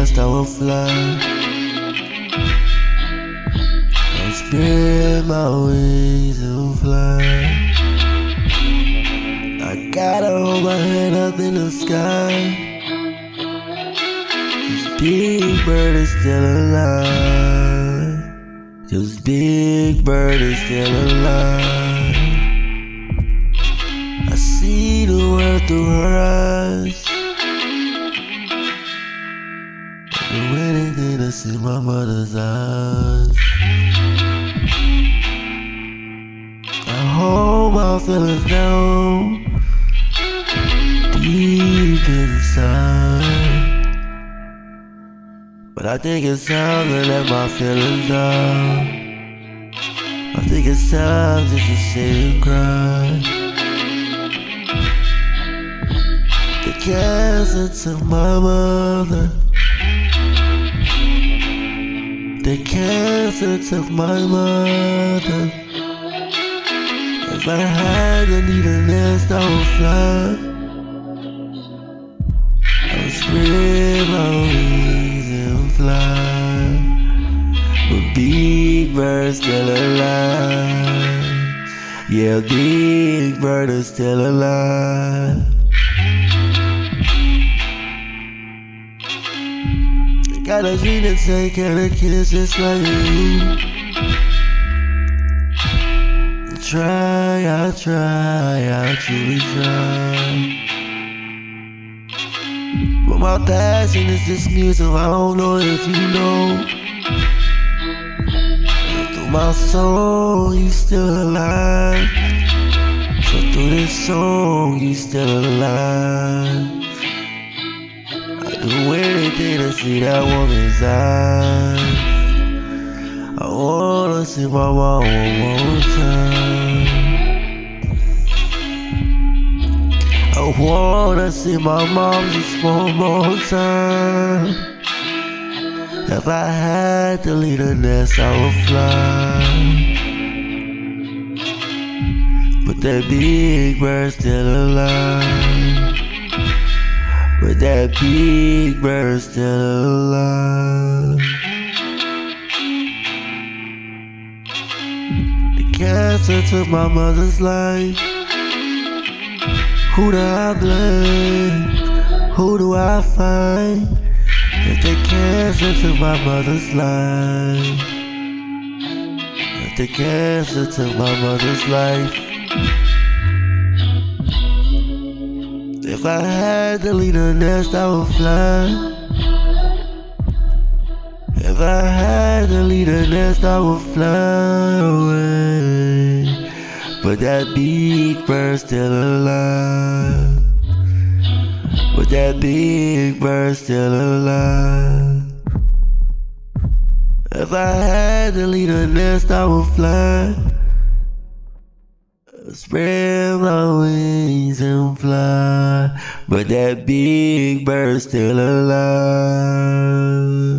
nest, I will fly. I'll spread my wings and fly. I gotta hold my head up in the sky. This big bird is still alive. This big bird is still alive. I see the world through her eyes. The anything to see my mother's eyes. I hold my feelings down deep inside, but I think it's time to let my feelings out. I think it's time just to sit and cry. The cancer took my mother. The cancer took my mother. If I had to leave a nest, I would fly. I would spread my wings and fly. But big bird's still alive. Yeah, big bird is still alive. Got a dream to take care of kids just like you. I truly try. But my passion is this music, I don't know if you know. And through my soul, you still alive. So through this song, you still alive. I do anything to see that woman's eyes. I wanna see my mom one more time. I wanna see my mom just one more time. If I had to leave the nest, I would fly. But that big bird's still alive. But that big bird's still alive. The cancer took my mother's life. Who do I blame? Who do I find? If the cancer took my mother's life. If the cancer took my mother's life. If I had to leave the nest, I would fly. If I had to leave the nest, I would fly away. But that big bird's still alive. But that big bird's still alive. If I had to leave the nest, I would fly. Spread my wings and fly. But that big bird's still alive.